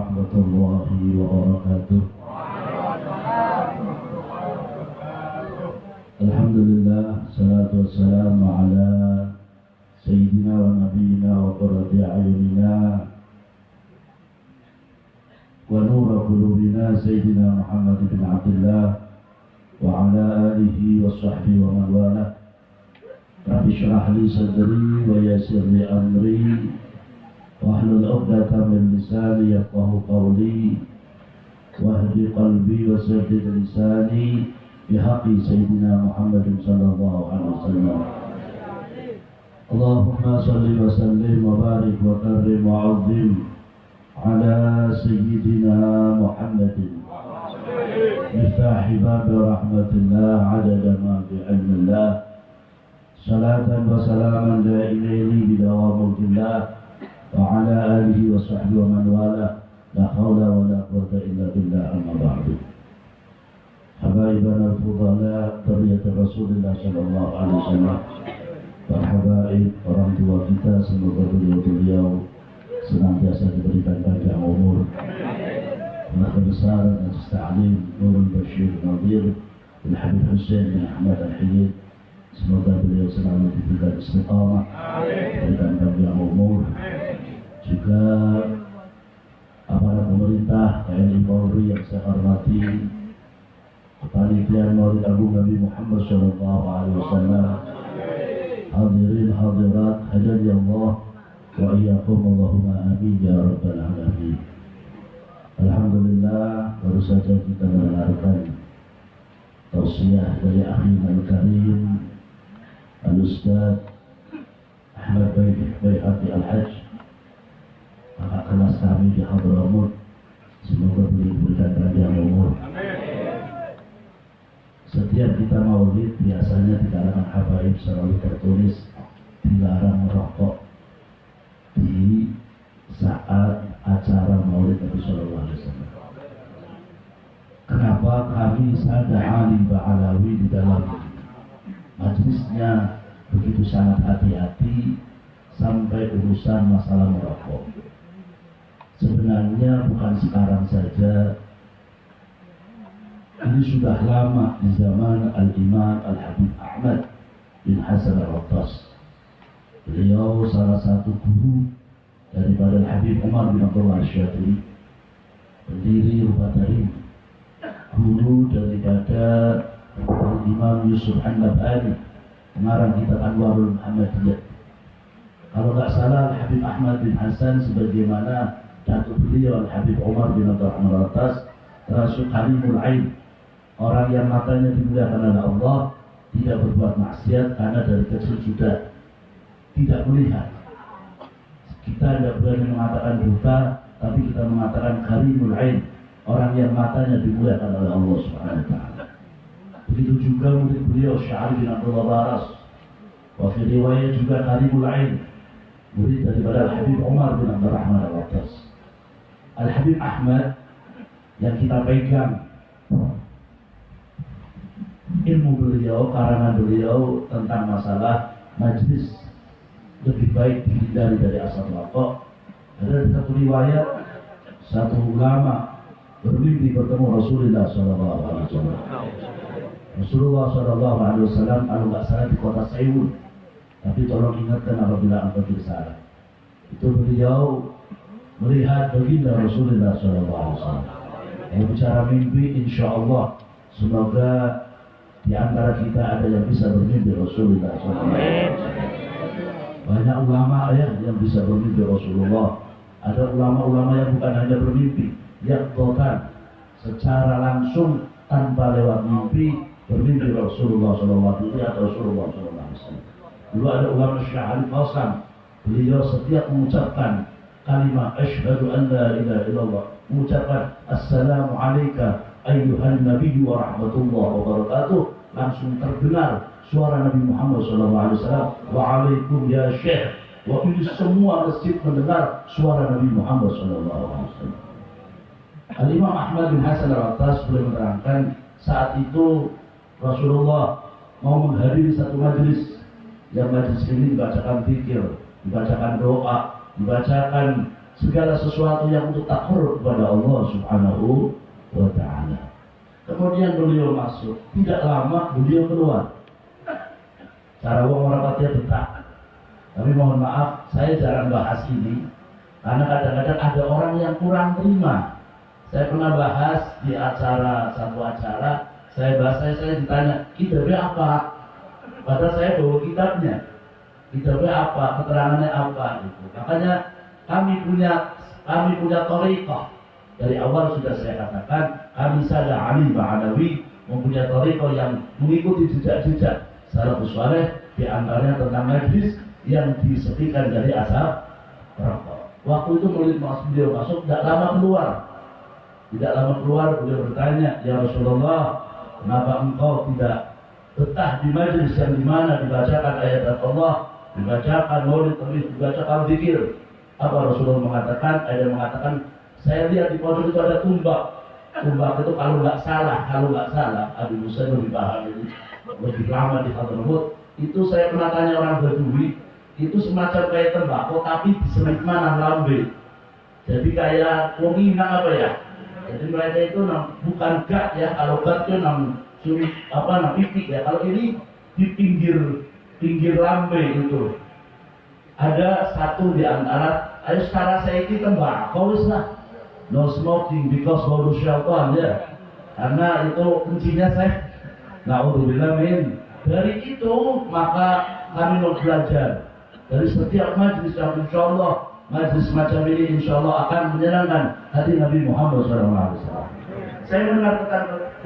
warahmatullahi wabarakatuh. Alhamdulillah, salatu wassalamu ala sayyidina wa nabiyina wa qurrati a'yunina wa nura qulubina sayyidina Muhammad bin Abdullah wa ala alihi wa sahbihi wa man wala. Rabbi shrah li sadri wa yassir li amri wahlul 'uqdatam min lisani yafqahu qawli wahdi qalbi wa saddid lisani bihaqqi sayyidina Muhammad sallallahu alaihi wasallam. Allahumma salli wa sallim wa barik wa karrim wa 'azzim ala sayyidina Muhammadin miftahi bab rahmatillah adada ma fi ilmillah. Salatan wa salaman da'imaini bidawam mulkillah wa ala alihi wa sahbihi wa man wala. La hawla wa la quwwata illa billah, amma ba'du. Habaibana al-fudala Dariyat Rasulullah sallallahu alaihi wasallam. Habaib orang tua kita, semoga beliau senantiasa diberikan panjang umur, kebesaran dan ta'lim, nurul bashir nadir bin Habib Hussein bin Ahmad al-Hiyid. Semoga beliau selalu diberikan istiqamah, diberikan panjang umur. Juga aparat pemerintah, TNI Polri yang saya hormati, Panitia Maulid Agung Nabi Muhammad sallallahu alaihi wasallam, hadirin hadirat hadani Allah wa iyyakum, Allahumma amin ya rabbal alamin. Alhamdulillah, baru saja kita mendengarkan tausiah dari akhina al-karim Al-Ustaz Ahmad Bayhaqi Al-Hajj, kakak kelas kami di Hadramaut. Semoga beliau diberikan panjang umur. Setiap kita maulid, biasanya di kalangan habaib selalu tertulis dilarang merokok di saat acara maulid Nabi Sallallahu Alaihi Wasallam. Kenapa? Kami sadar alim ba'alawi di dalam majlisnya begitu sangat hati-hati sampai urusan masalah merokok. Sebenarnya bukan sekarang saja, ini sudah lama di zaman Al-Imam Al-Habib Ahmad bin Hasan Al-Attas. Beliau salah satu guru daripada Al-Habib Umar bin Abdullah Al-Syadri, pendiri Rubatarim, guru daripada Al-Imam Yusuf An-Nabhani, pengarang kitab Anwarul Muhammadiyah. Kalau nggak salah, Al-Habib Ahmad bin Hasan sebagaimana datuk beliau Al-Habib Umar bin Abdullah Al-Attas termasuk Karimul Ain, orang yang matanya dimuliakan oleh Allah, tidak berbuat maksiat karena dari kecil sudah tidak melihat. Kita tidak berani mengatakan buta, tapi kita mengatakan Karimul Ain, orang yang matanya dimuliakan oleh Allah Subhanahu wa taala. Begitu juga murid beliau Sya'ari bin Abdullah Baras. Wa fi riwayat juga Karimul Ain, murid daripada Al-Habib Umar bin Abdurrahman Al-Attas. Al-Habib Ahmad yang kita pegang ilmu beliau, karangan beliau tentang masalah majlis lebih baik dihindari dari asal rokok. Ada satu riwayat, satu ulama bermimpi bertemu Rasulullah SAW. Rasulullah SAW kalau nggak salah di kota Seoul, tapi tolong ingatkan apabila anda tidak salah. Itu beliau melihat baginda Rasulullah SAW. Yang bicara mimpi, insya Allah semoga di antara kita ada yang bisa bermimpi Rasulullah SAW. Banyak ulama ya yang bisa bermimpi Rasulullah. Ada ulama-ulama yang bukan hanya bermimpi, yang bahkan secara langsung tanpa lewat mimpi bermimpi Rasulullah SAW atau Rasulullah SAW. Dulu ada ulama Syahari Qasam, beliau setiap mengucapkan kalimat asyhadu an la ilaha illallah, mengucapkan assalamu alayka ayyuhan nabiyyu wa rahmatullahi wa barakatuh, langsung terdengar suara Nabi Muhammad SAW, wa alaikum ya syekh. Waktu itu semua masjid mendengar suara Nabi Muhammad SAW. Al-Imam Ahmad bin Hasan Al-Attas boleh menerangkan saat itu Rasulullah mau menghadiri satu majlis, yang majlis ini dibacakan zikir, dibacakan doa, dibacakan segala sesuatu yang untuk takarrub kepada Allah Subhanahu wa Ta'ala. Kemudian beliau masuk, tidak lama beliau keluar. Cara orang rapatnya betah. Tapi mohon maaf, saya jarang bahas ini karena kadang-kadang ada orang yang kurang terima. Saya pernah bahas di satu acara, saya ditanya, kitabnya apa? Padahal saya bawa kitabnya. Kitabnya apa? Keterangannya apa? Gitu. Makanya kami punya thariqah. Dari awal sudah saya katakan, kami Sadah Ali Ba'alawi mempunyai thariqah yang mengikuti jejak-jejak salafus saleh, di antaranya tentang majlis yang disepikan dari asap rokok. Waktu itu beliau masuk, tidak lama keluar. Tidak lama keluar beliau bertanya, ya Rasulullah, kenapa engkau tidak betah di majlis yang dimana dibacakan ayat Allah, dibacakan maulid, dibacakan zikir? Apa Rasulullah mengatakan? Ada mengatakan, saya lihat di pojok itu ada tumbak. Tumbak itu kalau nggak salah, Abu Musa lebih paham ini, lebih lama di Hadramut. Itu saya pernah tanya orang Badui, itu semacam kayak tembakau tapi disemit mana lambe. Jadi kayak wongina apa ya? Jadi mereka itu bukan gak ya, kalau gak itu pipi ya. Kalau ini di pinggir lambe itu. Ada satu di antara, ayo sekarang saya ini tembakau lah. No smoking because baru syaitan ya. Karena itu kuncinya saya. Na'udzubillah min. Dari itu maka kami mau belajar dari setiap majlis yang insya Allah majlis semacam ini insya Allah akan menyenangkan hati Nabi Muhammad SAW. Saya mendengar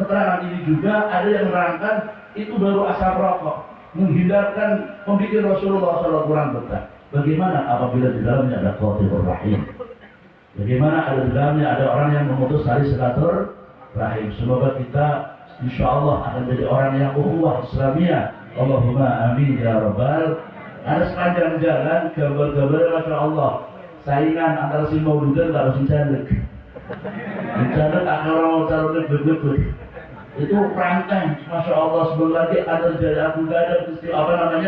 keterangan ini juga ada yang menerangkan itu baru asap rokok, menghindarkan pemikir Rasulullah SAW. Bagaimana apabila di dalamnya ada qatibur rahim? Bagaimana ada di dalamnya ada orang yang memutus tali silaturahim? Semoga kita insya Allah akan jadi orang yang ukhuwah Islamiyah. Allahumma amin ya rabbal. Ada sepanjang jalan gambar-gambar Masya Allah, saingan antara si Mauludan kalau si Caleg. Si Caleg akan orang calonnya berbebut. Itu perangkang, Masya Allah. Sebelum lagi ada jadi Abu Dhabi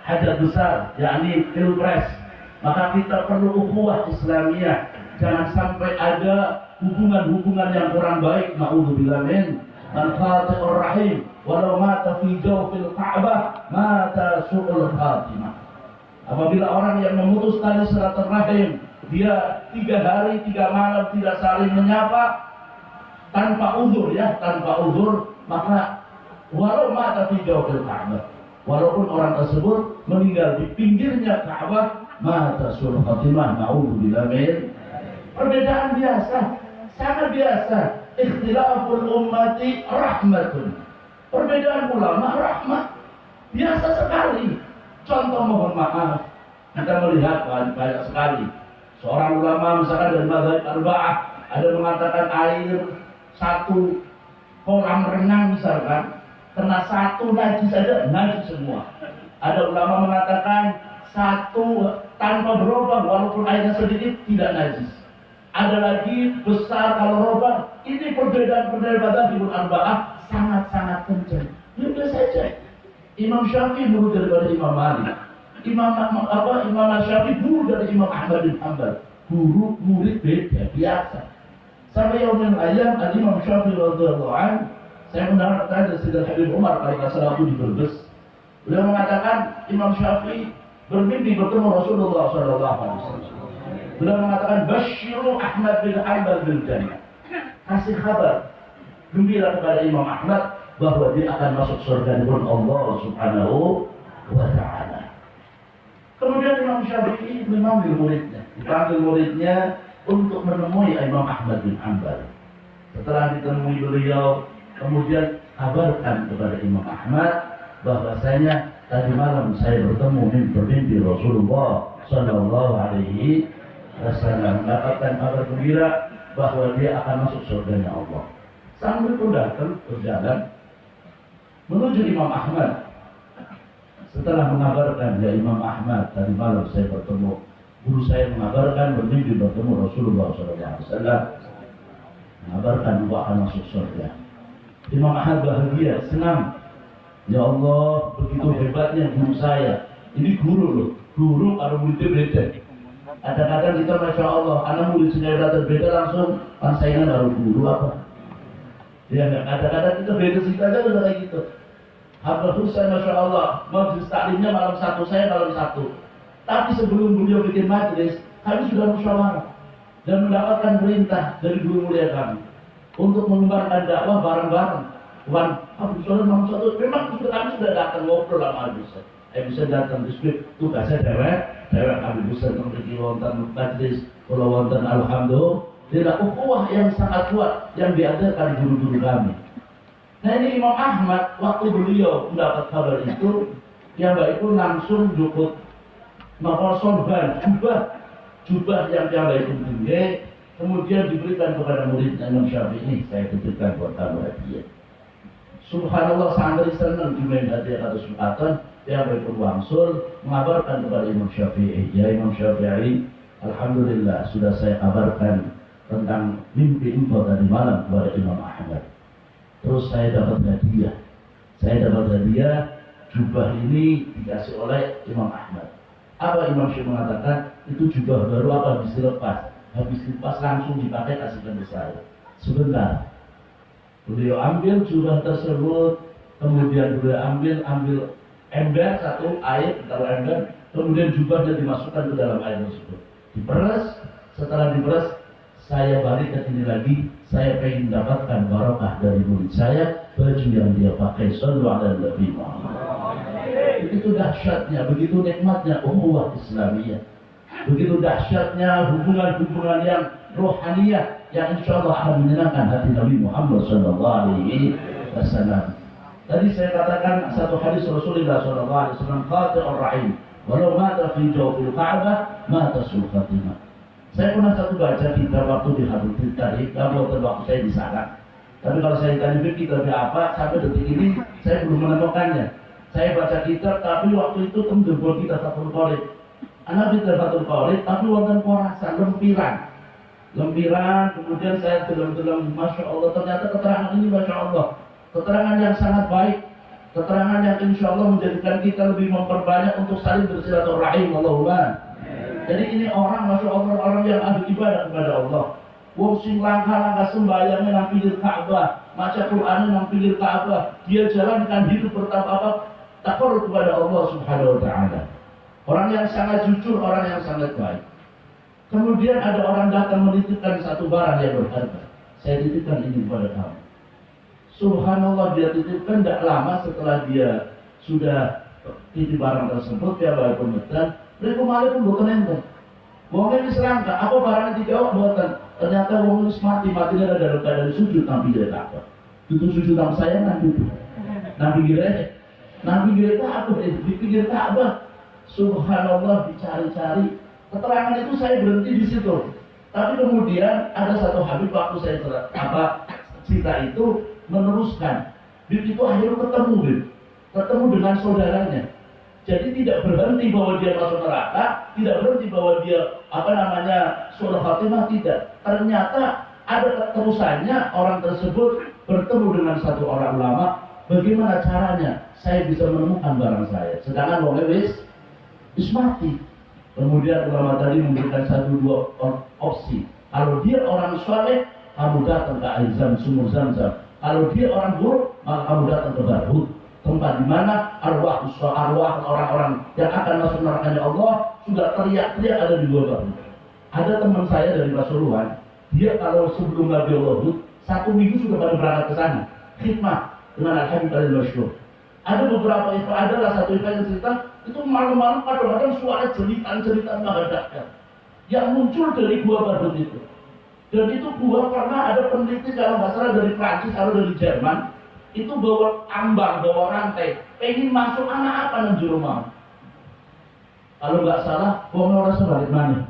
hajat besar, yakni pilpres. Maka kita perlu ukhuwah Islamiyah. Jangan sampai ada hubungan-hubungan yang kurang baik. Na'udzubillah min. Man qati'ur rahim walau mata fi jawfil Ka'bah mata su'ul khatimah. Apabila orang yang memutus tali silaturahim, dia 3 hari 3 malam tidak saling menyapa tanpa uzur ya, tanpa uzur, maka walau mata fi jawfil Ka'bah, walaupun orang tersebut meninggal di pinggirnya Ka'bah, mata su'ul khatimah. Na'udzubillah min. Perbedaan biasa, sangat biasa. Ikhtilaful ummati rahmatun. Perbedaan ulama rahmat. Biasa sekali. Contoh mohon maaf, kita melihat banyak sekali. Seorang ulama misalkan dari mazhab arba'ah ada mengatakan air satu kolam renang misalkan kena satu najis saja najis semua. Ada ulama mengatakan satu tanpa berubah walaupun airnya sedikit tidak najis. Ada lagi besar kalau roba. Ini perbedaan-perbedaan mazhabul arba'ah sangat-sangat kencang. Sudah saja. Imam Syafi'i guru daripada Imam Malik. Imam Syafi'i guru dari Imam Ahmad bin Hanbal. Guru murid beda biasa. Sampai yaumil ayam Imam Syafi'i radhiyallahu anhu, saya mendengar dari Sayyidina Habib Umar kalau nggak salah di Brebes. Beliau mengatakan Imam Syafi'i bermimpi bertemu Rasulullah SAW. Beliau mengatakan Basyiru Ahmad bin Hanbal bil Jannah. Kasih kabar gembira kepada Imam Ahmad bahwa dia akan masuk surga dengan Allah Subhanahu wa Ta'ala. Kemudian Imam Syafi'i memanggil muridnya, dipanggil muridnya untuk menemui Imam Ahmad bin Hanbal. Setelah ditemui beliau, kemudian kabarkan kepada Imam Ahmad bahwasanya tadi malam saya bermimpi Rasulullah Sallallahu Alaihi Wasallam, mendapatkan kabar gembira bahwa dia akan masuk surganya Allah. Sang murid pun datang berjalan menuju Imam Ahmad. Setelah mengabarkan, ya Imam Ahmad, tadi malam saya bertemu, guru saya mengabarkan bermimpi bertemu Rasulullah SAW, mengabarkan bahwa akan masuk surga. Imam Ahmad bahagia, senang. Ya Allah, begitu hebatnya guru saya. Ini guru loh, guru kalau muridnya beda. Kadang-kadang kita Masya Allah, anak murid sejarah berbeda langsung, kan saingan baru guru apa? Ya nggak, kadang-kadang kita beda sedikit aja udah kayak gitu. Habib Husain Masya Allah, majelis taklimnya malam satu, saya malam satu. Tapi sebelum beliau bikin majelis, kami sudah musyawarah dan mendapatkan perintah dari guru mulia kami untuk mengembarkan dakwah bareng-bareng. Bukan Habib Husain malam satu, memang kami sudah datang ngobrol sama Habib Husain. Bisa datang diskusi tugasnya dewek Habib Husain memiliki wonten majelis, kalau wonten alhamdulillah ukhuwah yang sangat kuat yang diajarkan guru-guru kami. Nah ini Imam Ahmad waktu beliau mendapat kabar itu, yang baik pun langsung juput maka sorban jubah yang baik pun tinggi, kemudian diberikan kepada muridnya Imam Syafi'i. Saya titipkan buat kamu hadiah. Subhanallah, santri senang juga hadiah atau kesempatan yang baik pun wangsul mengabarkan kepada Imam Syafi'i. Ya Imam Syafi'i, alhamdulillah sudah saya kabarkan tentang mimpi engkau tadi malam kepada Imam Ahmad. Terus saya dapat hadiah. Jubah ini dikasih oleh Imam Ahmad. Apa Imam Syafi'i mengatakan? Itu jubah baru apa habis dilepas? Habis dilepas langsung dipakai, kasihkan ke saya. Sebentar. Beliau ambil jubah tersebut, kemudian beliau ambil ember satu air, taruh ember, kemudian jubahnya dimasukkan ke dalam air tersebut. Diperas, setelah diperas, saya balik ke sini lagi. Saya ingin mendapatkan barokah dari murid saya, baju yang dia pakai. Sallu ala Nabi Muhammad. Begitu dahsyatnya, begitu nikmatnya ukhuwah Islamiyah. Begitu dahsyatnya hubungan-hubungan yang rohaniyah yang insya Allah akan menyenangkan hati Nabi Muhammad sallallahu alaihi wasallam. Tadi saya katakan satu hadis Rasulullah sallallahu alaihi wasallam, qati'ur rahim walau mata fi jawfil Ka'bah mata sul khatimah. Saya pernah baca kitab waktu di Habib tadi, waktu saya di sana. Tapi kalau saya ditanya kitab apa, sampai detik ini saya belum menemukannya. Saya baca kitab, tapi waktu itu tembel kita Fathul Qorib. Anak kita Fathul Qorib, tapi wonten porasan, lempiran. Kemudian saya dalam Masya Allah, ternyata keterangan ini Masya Allah, keterangan yang sangat baik, keterangan yang insya Allah menjadikan kita lebih memperbanyak untuk saling bersilaturahim. Allahumma. Jadi ini orang Masya Allah, orang yang ahli ibadah kepada Allah. Wong sing langkah-langkah sembahyangnya nang pinggir Ka'bah, maca Qur'an nang pinggir Ka'bah, dia jalankan hidup bertawaf takor kepada Allah Subhanahu wa taala. Orang yang sangat jujur, orang yang sangat baik. Kemudian ada orang datang menitipkan satu barang yang berharga. Saya titipkan ini kepada kamu. Subhanallah, dia titipkan tidak lama setelah dia sudah titip barang tersebut, dia bawa pemesan. Mereka kemarin pun bukan enten. Wongnya diserangkan, apa barangnya dijawab buatan. Ternyata wongnya mati-matinya ada dalam keadaan sujud nabi pinggir Ka'bah. Itu sujud sama saya nanti itu. Nabi pinggir Ka'bah, di pinggir Ka'bah. Subhanallah, dicari-cari. Keterangan itu saya berhenti di situ. Tapi kemudian ada satu Habib waktu saya cerita itu meneruskan. Di situ akhirnya ketemu dengan saudaranya. Jadi tidak berhenti bahwa dia masuk neraka, tidak berhenti bahwa dia surah khatimah, tidak. Ternyata ada keterusannya, orang tersebut bertemu dengan satu orang ulama. Bagaimana caranya saya bisa menemukan barang saya? Sedangkan wong wis mati. Kemudian ulama tadi memberikan dua opsi. Kalau dia orang soleh, kamu datang ke Aizam sumur Zamzam. Kalau dia orang buruk, maka kamu datang ke Barhut. Tempat di mana arwah orang-orang yang akan masuk neraka Allah sudah teriak-teriak ada di luar Barhut. Ada teman saya dari Pasuruan, dia kalau sebelum Nabi Allah 1 minggu sudah pada berangkat ke sana, khidmah dengan Al-Habib Al-Masyhur. Ada beberapa itu, adalah satu yang cerita itu malam-malam kadang-kadang suara jeritan menghadapkan yang muncul dari gua Barhut itu. Dan itu gua pernah ada peneliti kalau nggak salah dari Prancis atau dari Jerman. Itu bawa ambang, bawa rantai, pengen masuk anak apa nang jero mau. Kalau nggak salah, wong ora sebalik mana.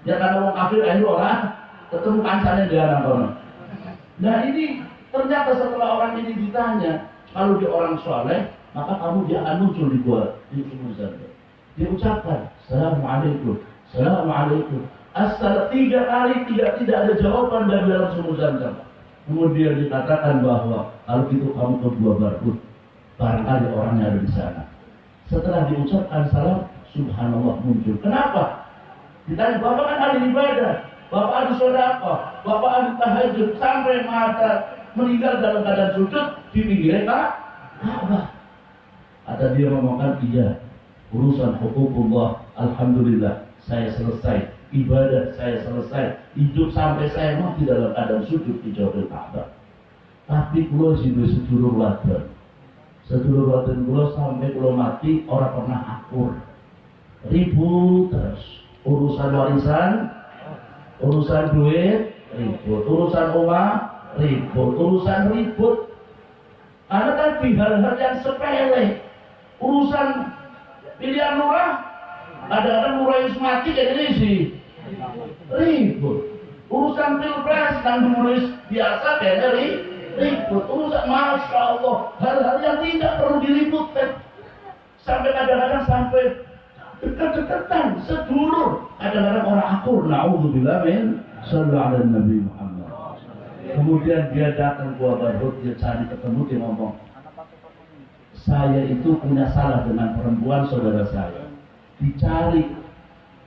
Ya karena wong kafir ayo ora ketemu kancane dia nang kono. Nah ini ternyata setelah orang ini ditanya, kalau dia orang soleh, maka kamu dia akan muncul di gua di sumur Zamzam. Dia ucapkan, Assalamualaikum, Assalamualaikum. Asal 3 kali tidak ada jawaban dari dalam sumur Zamzam. Kemudian dikatakan bahwa kalau gitu kamu ke Gua Barhut, barangkali orangnya ada di sana. Setelah diucapkan salam, subhanallah muncul. Kenapa? Ditanya, bapak kan ahli ibadah, bapak ahli sedekah, bapak ahli tahajud, sampai mata meninggal dalam keadaan sujud di pinggir Ka'bah. Ada dia ngomongkan, iya, urusan hukumullah, alhamdulillah, saya selesai. Ibadah saya selesai. Hidup sampai saya mati dalam keadaan sujud di jauh Ka'bah. Tapi kalau jiwa sedulur wadon, kalau sampai kalau mati orang pernah akur, ribut terus. Urusan warisan, urusan duit, ribut. Urusan rumah, ribut. Urusan ribut. Karena kan hal-hal yang sepele. Urusan pilihan lurah, kadang-kadang lurah yang mati jadi sih ribut. Urusan pilpres dan nulis biasa kayaknya ribut. Urusan masya Allah, hal-hal yang tidak perlu diributkan. Sampai kadang-kadang sampai dekat-dekatan sedulur. Kadang-kadang orang akur. Na'udzubillah min sallallahu alaihi Nabi Muhammad. Kemudian dia datang ke Barhut, dia cari ketemu, dia ngomong, saya itu punya salah dengan perempuan saudara saya. Dicari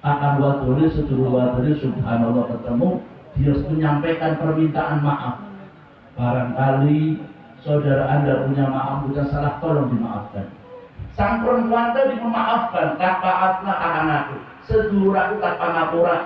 akan wadone, sedulur wadone, subhanallah ketemu, dia menyampaikan permintaan maaf. Barangkali saudara Anda punya maaf, punya salah, tolong dimaafkan. Sang perempuan tadi memaafkan, tak maaflah anakku, sedulur aku tak ngapura.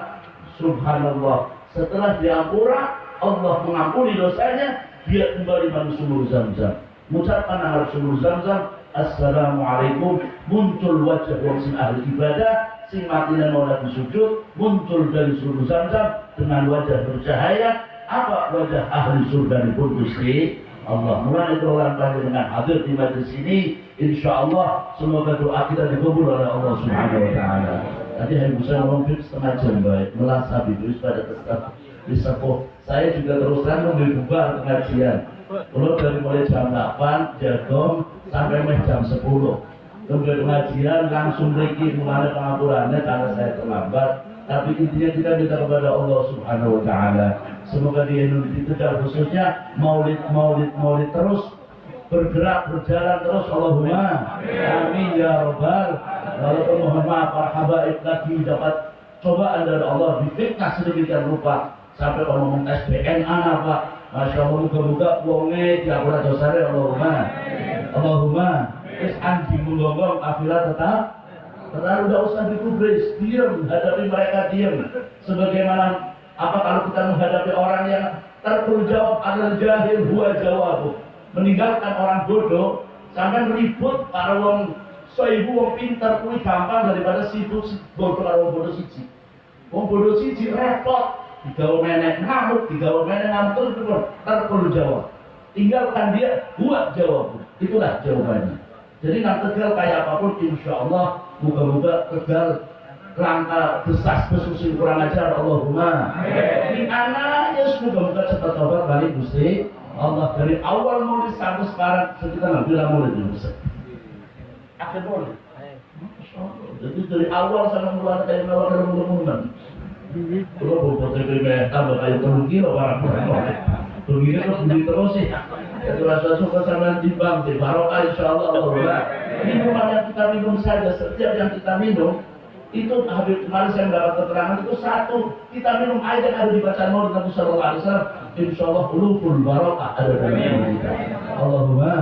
Subhanallah, setelah diampura, Allah mengampuni dosanya, dia kembali masuk sumur Zam-Zam. Mengucapkan nama sumur Zam-Zam, assalamualaikum, muncul wajah wong ahli ibadah, sing mati dan mau lagi sujud, muncul dari sumur Zam-Zam dengan wajah bercahaya. Apa wajah ahli surga di Gusti Allah. Mulai orang dengan hadir di majlis ini, insya Allah semoga doa kita dikabul oleh Allah Subhanahu Wa Taala. Tadi hari bisa ngomong setengah jam baik, melas habis pada tetap disepuh. Saya juga terus terang memberi bubar pengajian. Kalau dari mulai jam 8 jadom sampai jam 10. Kemudian pengajian langsung pergi mulai pengapurannya karena saya terlambat. Tapi intinya kita minta kepada Allah Subhanahu Wa Taala. Semoga di Indonesia Tegal khususnya maulid terus bergerak berjalan terus. Allahumma amin ya rabbal. Walaupun mohon maaf para habaib lagi dapat cobaan dari Allah difitnah sedemikian rupa sampai ngomong SBN apa. Masya Allah, moga-moga wonge diampura dosane. Allahumma wis anjing menggonggong akhirat tetap udah usah dikubris, diam, hadapi mereka diam. Sebagaimana apa kalau kita menghadapi orang yang terjawab adalah jahil huwa jawabu, meninggalkan orang bodoh sampai ribut karo wong soibu wong pintar kuwi gampang daripada sibuk bodoh karo wong bodoh siji. Wong bodoh siji repot, digawe menek ngamuk, terus jawab. Tinggalkan dia, buat jawab. Itulah jawabannya. Jadi nang Tegal kayak apapun, insya Allah moga-moga Tegal langkah desas besusin kurang ajar. Allahumma di anaknya semoga-moga cepat tobat balik Gusti Allah. Dari awal mulai sampai sekarang sekitar ngambil mulai dulu akhir mulai. Jadi dari awal sampai mulai kayak mewah dalam umuman. Kalau bawa TPP tambah kayak terunggi loh barang-barang. Terungginya terus beli terus sih. Jadi rasa suka sama timbang, barokah insya Allah. Allahumma. Minuman yang kita minum saja, setiap yang kita minum itu habis kemarin saya mendapat keterangan itu satu kita minum air yang ada di bacaan Maulid Nabi Sallallahu Alaihi Wasallam, insya Allah uluful barokah ada dalam minum kita. Allahumma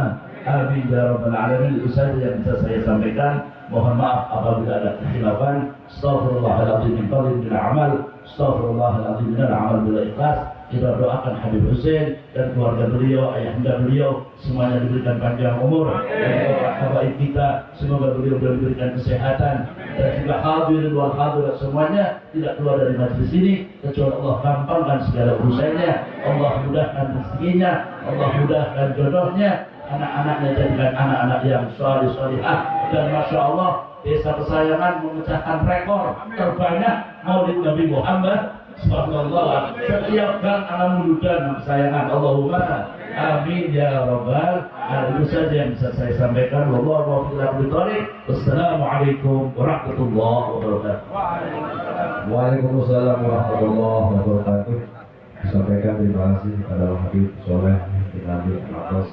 amin ya rabbal alamin. Itu saja yang bisa saya sampaikan. Mohon maaf apabila ada kekhilafan. Astaghfirullahaladzim min qalbin bil amal. Astaghfirullahaladzim min al-amal bil ikhlas. Kita doakan Habib Hussein dan keluarga beliau, ayahanda beliau, semuanya diberikan panjang umur. Dan para habaib kita, semoga beliau diberikan kesehatan. Dan juga hadirin wal hadirat semuanya tidak keluar dari majlis ini kecuali Allah gampangkan segala urusannya. Allah mudahkan rezekinya, Allah mudahkan jodohnya. Anak-anaknya jadikan anak-anak yang salih-salihah. Dan Masya Allah, desa kesayangan memecahkan rekor terbanyak Maulid Nabi Muhammad Sallallahu. Setiap gang anak muludan kesayangan. Allahumma amin ya rabbal alamin. Itu saja yang bisa saya sampaikan. Wallahu a'lam. Wassalamualaikum warahmatullahi wabarakatuh. Waalaikumsalam warahmatullahi wabarakatuh. Disampaikan terima kasih kepada Habib Soleh bin Nabi atas